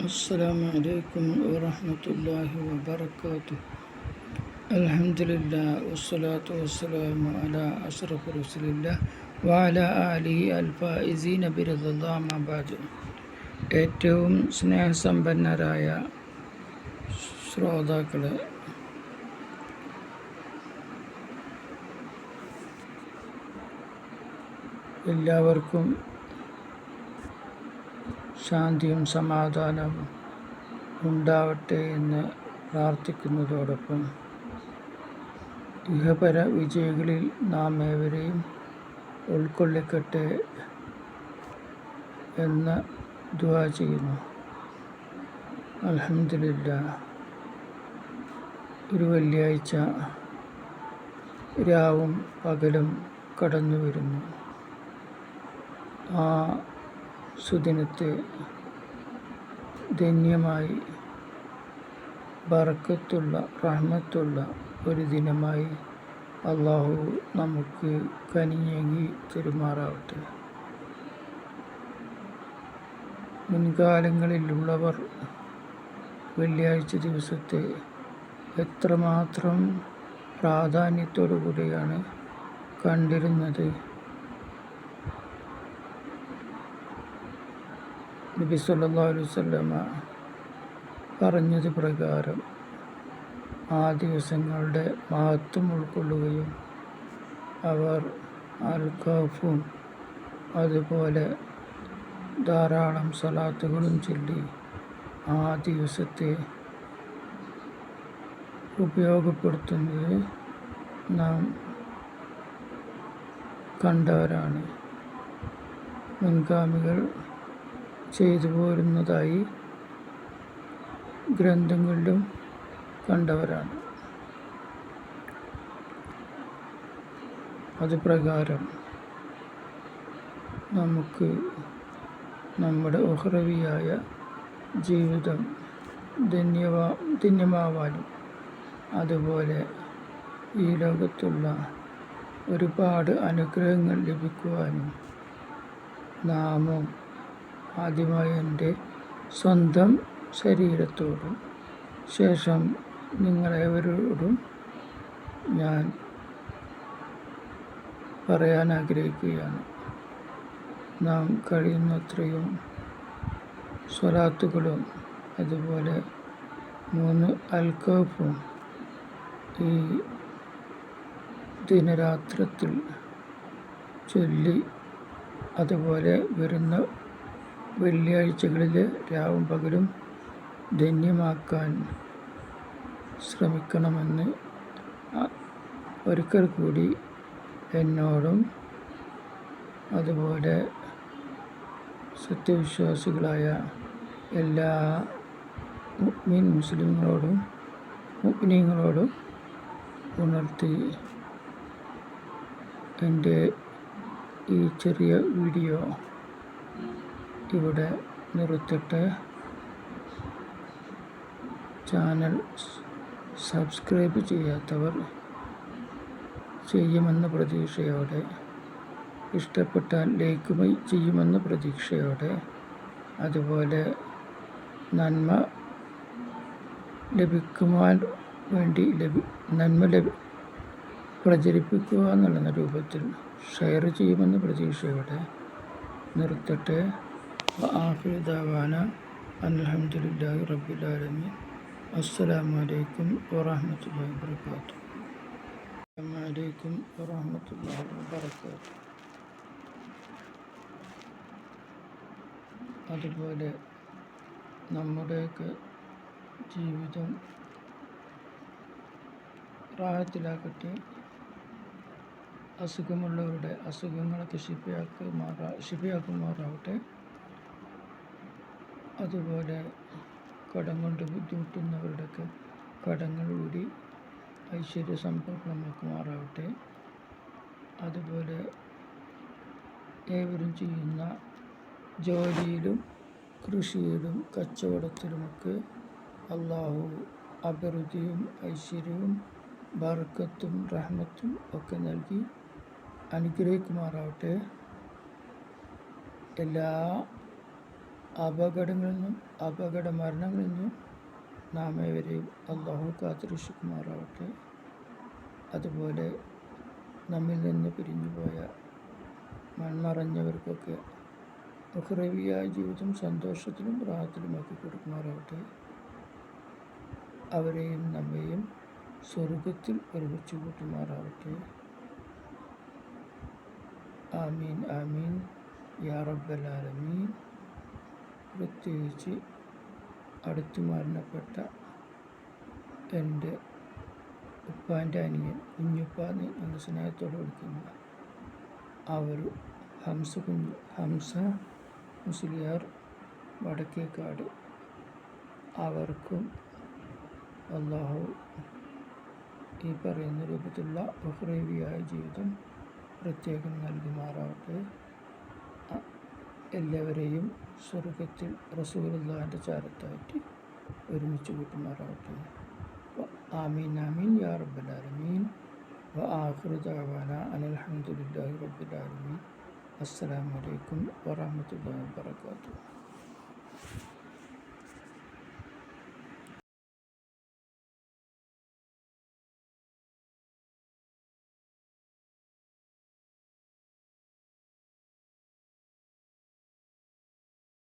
السلام عليكم ورحمة الله وبركاته. الحمد لله والصلاة والسلام على أشرف رسول الله وعلى آله الفائزين برضا الله ما بعد. ഏറ്റവും സ്നേഹസമ്പന്നരായ ശ്രോതാക്കളെ, എല്ലാവർക്കും ശാന്തിയും സമാധാനവും ഉണ്ടാവട്ടെ എന്ന് പ്രാർത്ഥിക്കുന്നതോടൊപ്പം ഇഹപര വിജയികളിൽ നാം ഏവരെയും ഉൾക്കൊള്ളിക്കട്ടെ എന്ന് ദുആ ചെയ്യുന്നു. അൽഹംദുലില്ലാഹ്, ഒരു വെള്ളിയാഴ്ച രാവും പകലും കടന്നു വരുന്നു. ആ സുദിനത്തെ ധന്യമായി ബറക്കത്തുള്ള റഹ്മത്തുള്ള ഒരു ദിനമായി അള്ളാഹു നമുക്ക് കനിഞ്ഞേകി തെരുമാറാവട്ടെ. മുൻകാലങ്ങളിലുള്ളവർ വെള്ളിയാഴ്ച ദിവസത്തെ എത്രമാത്രം പ്രാധാന്യത്തോടു കൂടിയാണ് കണ്ടിരുന്നത്. നബി സല്ലല്ലാഹു അലൈഹി വസല്ലമ പറഞ്ഞത് പ്രകാരം ആ ദിവസങ്ങളുടെ മഹത്വം ഉൾക്കൊള്ളുകയും അവർ അൽഖാഫും അതുപോലെ ധാരാളം സ്വലാത്തുകളും ചൊല്ലി ആ ദിവസത്തെ ഉപയോഗപ്പെടുത്തുന്നത് നാം കണ്ടവരാണ്. മുൻഗാമികൾ ചെയ്തു പോരുന്നതായി ഗ്രന്ഥങ്ങളിലും കണ്ടവരാണ്. അതുപ്രകാരം നമുക്ക് നമ്മുടെ ഉഖ്റവിയായ ജീവിതം ധന്യമാവാനും അതുപോലെ ഈ ലോകത്തുള്ള ഒരുപാട് അനുഗ്രഹങ്ങൾ ലഭിക്കുവാനും നാമും ആദ്യമായി എൻ്റെ സ്വന്തം ശരീരത്തോടും ശേഷം നിങ്ങളേവരോടും ഞാൻ പറയാൻ ആഗ്രഹിക്കുകയാണ്. നാം കഴിയുന്നത്രയും സ്വലാത്തുകളും അതുപോലെ 3 അൽഖാഫും ഈ ദിനരാത്രത്തിൽ ചൊല്ലി അതുപോലെ വരുന്ന വെള്ളിയാഴ്ചകളിൽ രാവും പകലും ധന്യമാക്കാൻ ശ്രമിക്കണമെന്ന് ഒരിക്കൽ കൂടി എന്നോടും അതുപോലെ സത്യവിശ്വാസികളായ എല്ലാ മുഅ്മിനീങ്ങളോടും ഉണർത്തി എൻ്റെ ഈ ചെറിയ വീഡിയോ ഇവിടെ നിർത്തട്ടെ. ചാനൽ സബ്സ്ക്രൈബ് ചെയ്യാത്തവർ ചെയ്യുമെന്ന പ്രതീക്ഷയോടെ, ഇഷ്ടപ്പെട്ടാൽ ലൈക്ക് ചെയ്യുമെന്ന പ്രതീക്ഷയോടെ, അതുപോലെ നന്മ ലഭിക്കുവാൻ വേണ്ടി പ്രചരിപ്പിക്കുക എന്നുള്ള രൂപത്തിൽ ഷെയർ ചെയ്യുമെന്ന പ്രതീക്ഷയോടെ നിർത്തട്ടെ. ആഖിറു ദഅവാന അൽഹംദുലില്ലാഹി റബ്ബിൽ ആലമീൻ. അസ്സലാമു അലൈക്കും വറഹ്മത്തുള്ളാഹി വബറകാതുഹു. അസ്സലാമു അലൈക്കും വറഹ്മത്തുള്ളാഹി വബറകാതുഹു. അതുപോലെ നമ്മുടെയൊക്കെ ജീവിതം റാഹത്തിലാക്കട്ടെ. അസുഖമുള്ളവരുടെ അസുഖങ്ങളൊക്കെ ശിഫയാക്കുമാറാവട്ടെ. അതുപോലെ കടം കൊണ്ട് ബുദ്ധിമുട്ടുന്നവരുടെയൊക്കെ കടങ്ങൾ കൂടി ഐശ്വര്യ സമ്പന്നമാക്കുമാറാവട്ടെ. അതുപോലെ ഏവരും ചെയ്യുന്ന ജോലിയിലും കൃഷിയിലും കച്ചവടത്തിലുമൊക്കെ അള്ളാഹു അഭിവൃദ്ധിയും ഐശ്വര്യവും ബർക്കത്തും റഹ്മത്തും ഒക്കെ നൽകി അനുഗ്രഹിക്കുമാറാവട്ടെ. എല്ലാ അപകടങ്ങളിൽ നിന്നും അപകട മരണങ്ങളിൽ നിന്നും നാം ഏവരെയും അള്ളാഹു കാത്തുരക്ഷിക്കുമാറാവട്ടെ. അതുപോലെ നമ്മിൽ നിന്ന് പിരിഞ്ഞുപോയ മൺമറഞ്ഞവർക്കൊക്കെ ഉഖ്റവിയായ ജീവിതം സന്തോഷത്തിലും റാഹത്തിലുമാക്കി കൊടുക്കുമാറാവട്ടെ. അവരെയും നമ്മെയും സ്വർഗത്തിൽ ഒരുമിച്ച് കൂട്ടുമാറാവട്ടെ. ആമീൻ ആമീൻ യാ റബ്ബൽ ആലമീൻ. പ്രത്യേകിച്ച് അടുത്ത് മരണപ്പെട്ട എൻ്റെ ഉപ്പാൻ്റെ അനിയൻ കുഞ്ഞുപ്പാന്ന് എന്ന സ്നേഹത്തോടെ വിളിക്കുന്ന അവർ ഹംസ മുസ്ലിയാർ വടക്കേക്കാട്, അവർക്കും അള്ളാഹു ഈ പറയുന്ന രൂപത്തിലുള്ള ഉഖ്റവിയായ ജീവിതം പ്രത്യേകം നൽകുമാറാവട്ടെ. എല്ലാവരെയും സ്വർഗത്തിൽ റസൂലുള്ളാഹിൻ്റെ ചാരത്തായിട്ട് ഒരുമിച്ച് കൂട്ടുമാറാവട്ടെ. ആമീൻ ആമീൻ യാ റബ്ബൽ ആലമീൻ. വആഖിറു ദഅവാനാ അനിൽ ഹംദുലില്ലാഹി റബ്ബിൽ ആലമീൻ. അസ്സലാമു അലൈക്കും വറഹ്മത്തുള്ളാഹി വബറകാതുഹു.